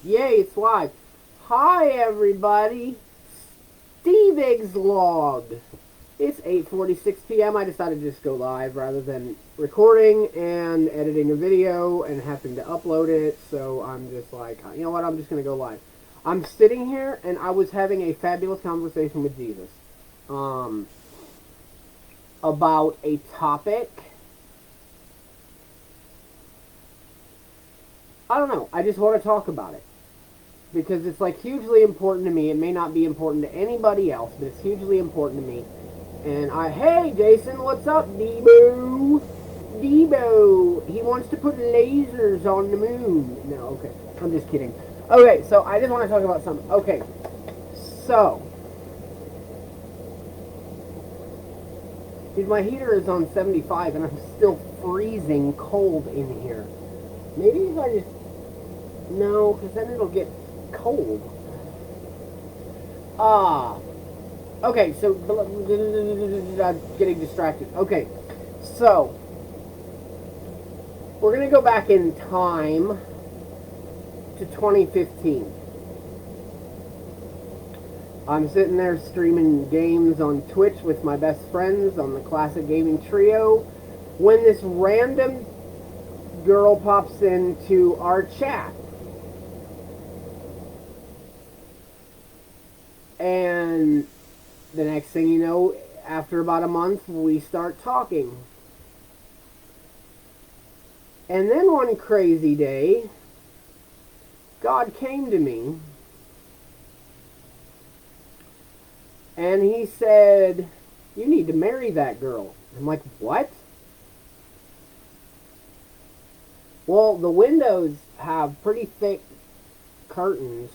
Yay, it's live. Hi, everybody. Stevigs log. It's 8:46 p.m. I decided to just go live rather than recording and editing a video and having to upload it. So I'm just like, you know what? I'm just going to go live. I'm sitting here and I was having a fabulous conversation with Jesus about a topic. I don't know. I just want to talk about it because it's like hugely important to me. It may not be important to anybody else, but it's hugely important to me. And hey, Jason, what's up, Debo? Debo, he wants to put lasers on the moon. No, okay, I'm just kidding. Okay, so I just want to talk about something. Okay, so, dude, my heater is on 75 and I'm still freezing cold in here. Maybe if I just, no, because then it'll get cold. Okay, so, I'm getting distracted. Okay, so, we're going to go back in time to 2015. I'm sitting there streaming games on Twitch with my best friends on the Classic Gaming Trio when this random girl pops into our chat. And the next thing you know, after about a month, we start talking. And then one crazy day, God came to me and he said, "You need to marry that girl." I'm like, "What?" Well, the windows have pretty thick curtains.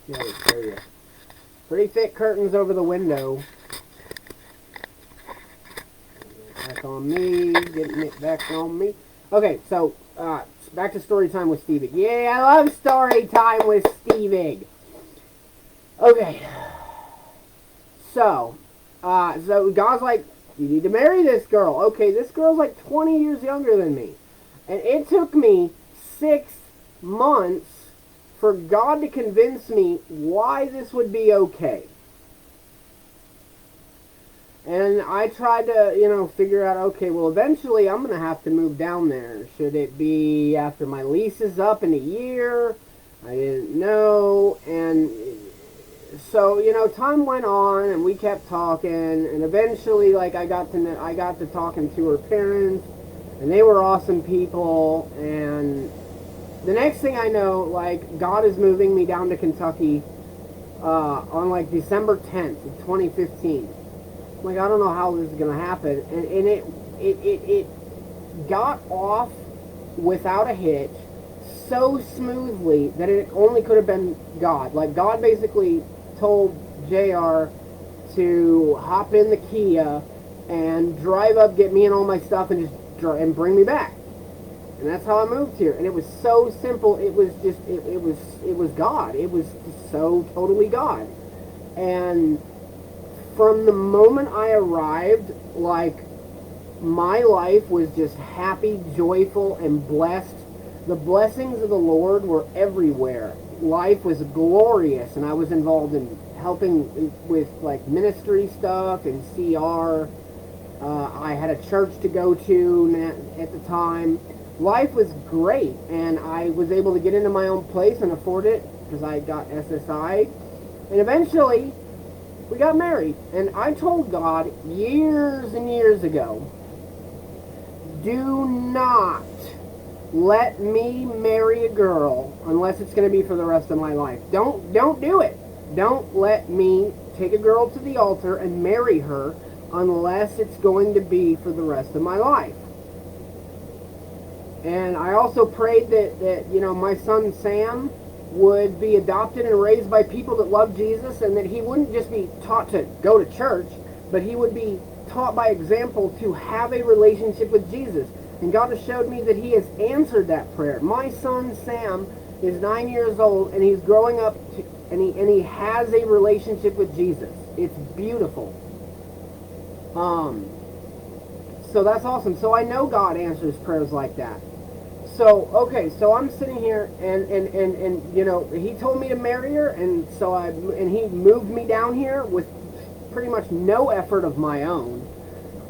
Yeah, there you go. Pretty thick curtains over the window. Back on me, getting it back on me. Okay, so back to story time with Stevig. Yeah, I love story time with Stevig. Okay, so God's like, "You need to marry this girl." Okay, this girl's like 20 years younger than me, and it took me 6 months for God to convince me why this would be okay. And I tried to, figure out, okay, well, eventually I'm going to have to move down there. Should it be after my lease is up in a year? I didn't know. And so, time went on and we kept talking. And eventually, like, I got to talking to her parents. And they were awesome people. And the next thing I know, like, God is moving me down to Kentucky on, like, December 10th of 2015. Like, I don't know how this is going to happen. And it got off without a hitch so smoothly that it only could have been God. Like, God basically told JR to hop in the Kia and drive up, get me and all my stuff, and and bring me back. And that's how I moved here. And it was so simple. It was just, it was God. It was so totally God. And from the moment I arrived, like, my life was just happy, joyful, and blessed. The blessings of the Lord were everywhere. Life was glorious, and I was involved in helping with, like, ministry stuff and CR. I had a church to go to at the time. Life was great, and I was able to get into my own place and afford it because I got SSI. And eventually, we got married. And I told God years and years ago, do not let me marry a girl unless it's going to be for the rest of my life. Don't do it. Don't let me take a girl to the altar and marry her unless it's going to be for the rest of my life. And I also prayed that my son Sam would be adopted and raised by people that love Jesus, and that he wouldn't just be taught to go to church, but he would be taught by example to have a relationship with Jesus. And God has showed me that he has answered that prayer. My son Sam is 9 years old, and he's growing up, and he has a relationship with Jesus. It's beautiful. So that's awesome. So I know God answers prayers like that. So I'm sitting here, and you know, he told me to marry her, and he moved me down here with pretty much no effort of my own.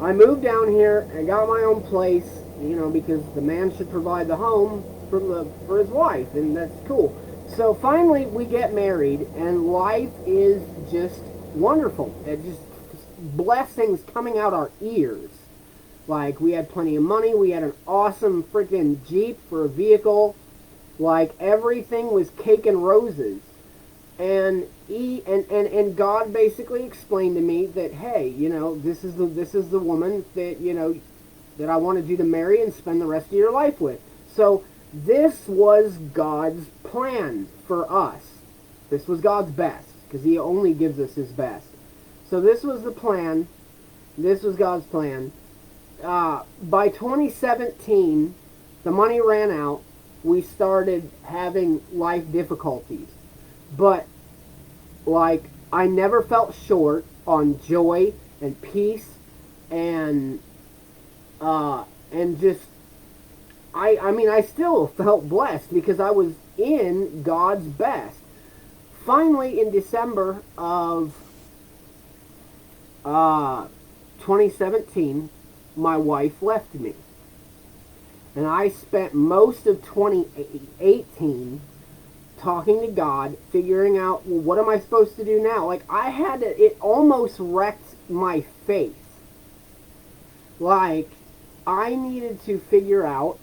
I moved down here and got my own place, you know, because the man should provide the home for his wife, and that's cool. So finally we get married, and life is just wonderful. It just blessings coming out our ears. Like, we had plenty of money, we had an awesome freaking Jeep for a vehicle. Like, everything was cake and roses. And God basically explained to me that, hey, you know, this is the woman that, you know, that I wanted you to marry and spend the rest of your life with. So this was God's plan for us. This was God's best, because he only gives us his best. So this was the plan. This was God's plan. By 2017, the money ran out. We started having life difficulties. But, like, I never felt short on joy and peace and just, I mean, I still felt blessed because I was in God's best. Finally, in December of 2017, my wife left me. And I spent most of 2018 talking to God, figuring out, well, what am I supposed to do now? Like, it almost wrecked my faith. Like, I needed to figure out,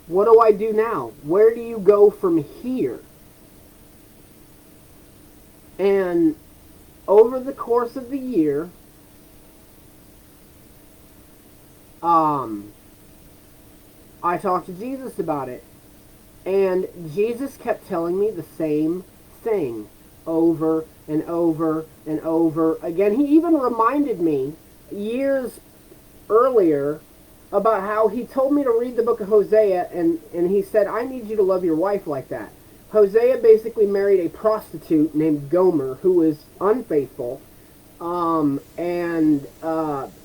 what do I do now? Where do you go from here? And over the course of the year, I talked to Jesus about it. And Jesus kept telling me the same thing over and over and over again. He even reminded me years earlier about how he told me to read the book of Hosea, and he said, I need you to love your wife like that. Hosea basically married a prostitute named Gomer who was unfaithful, you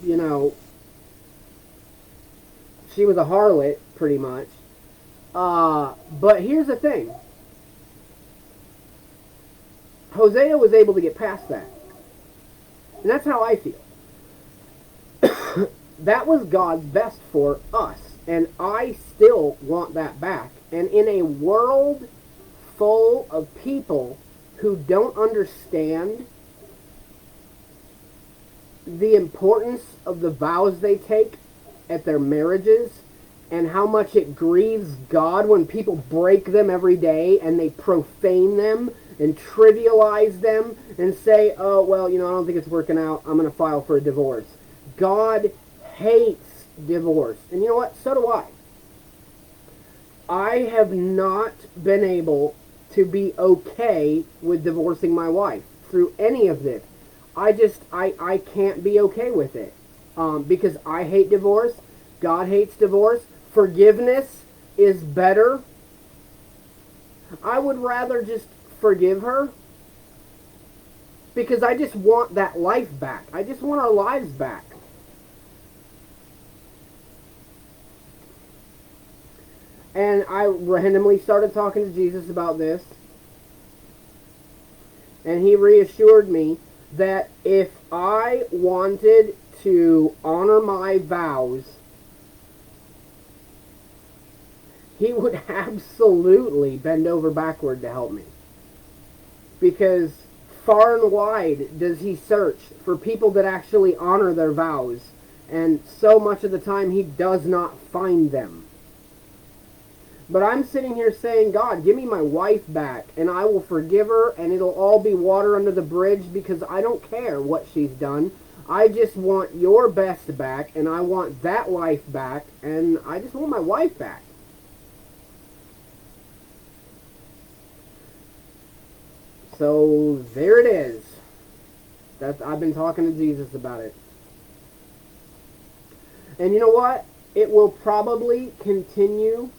know, she was a harlot, pretty much. But here's the thing. Hosea was able to get past that. And that's how I feel. That was God's best for us. And I still want that back. And in a world full of people who don't understand the importance of the vows they take at their marriages, and how much it grieves God when people break them every day and they profane them and trivialize them and say, oh, well, you know, I don't think it's working out, I'm going to file for a divorce. God hates divorce. And you know what? So do I. I have not been able to be okay with divorcing my wife through any of this. I can't be okay with it. Because I hate divorce. God hates divorce. Forgiveness is better. I would rather just forgive her, because I just want that life back. I just want our lives back. And I randomly started talking to Jesus about this, and he reassured me that if I wanted to honor my vows, he would absolutely bend over backward to help me. Because far and wide does he search for people that actually honor their vows. And so much of the time he does not find them. But I'm sitting here saying, God, give me my wife back, and I will forgive her, and it'll all be water under the bridge, because I don't care what she's done. I just want your best back, and I want that life back, and I just want my wife back. So there it is. I've been talking to Jesus about it. And you know what? It will probably continue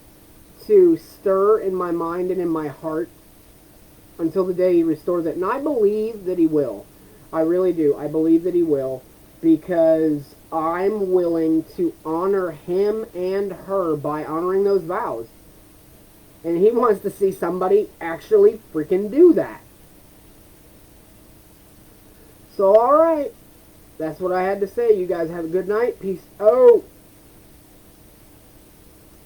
to stir in my mind and in my heart until the day he restores it. And I believe that he will. I really do. I believe that he will. because I'm willing to honor him and her by honoring those vows. And he wants to see somebody actually freaking do that. So, alright. That's what I had to say. You guys have a good night. Peace out.